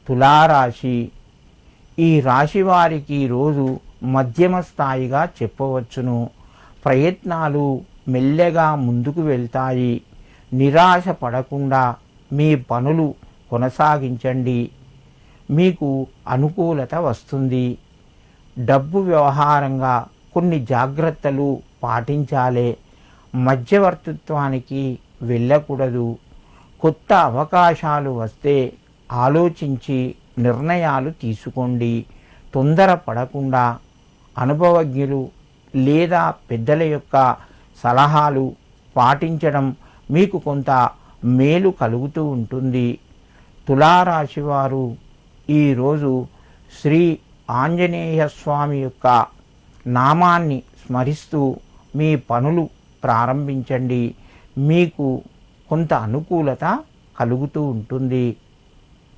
తులారాశి. ఈ రాశి వారికి రోజు మధ్యమ స్థాయిగా చెప్పవచ్చును. ప్రయత్నాలు మెల్లగా ముందుకు వెళ్తాయి. నిరాశ పడకుండా మీ పనులు కొనసాగించండి. మీకు అనుకూలత వస్తుంది. డబ్బు వ్యవహారంగా కొన్ని జాగ్రత్తలు పాటించాలి. మధ్యవర్తిత్వానికి వెళ్ళకూడదు. కొత్త అవకాశాలు వస్తే ఆలోచించి నిర్ణయాలు తీసుకోండి. తొందరపడకుండా అనుభవజ్ఞులు లేదా పెద్దల యొక్క సలహాలు పాటించడం మీకు కొంత మేలు కలుగుతూ ఉంటుంది. తులారాశి వారు ఈరోజు శ్రీ ఆంజనేయ స్వామి యొక్క నామాన్ని స్మరిస్తూ మీ పనులు ప్రారంభించండి. మీకు కొంత అనుకూలత కలుగుతూ ఉంటుంది.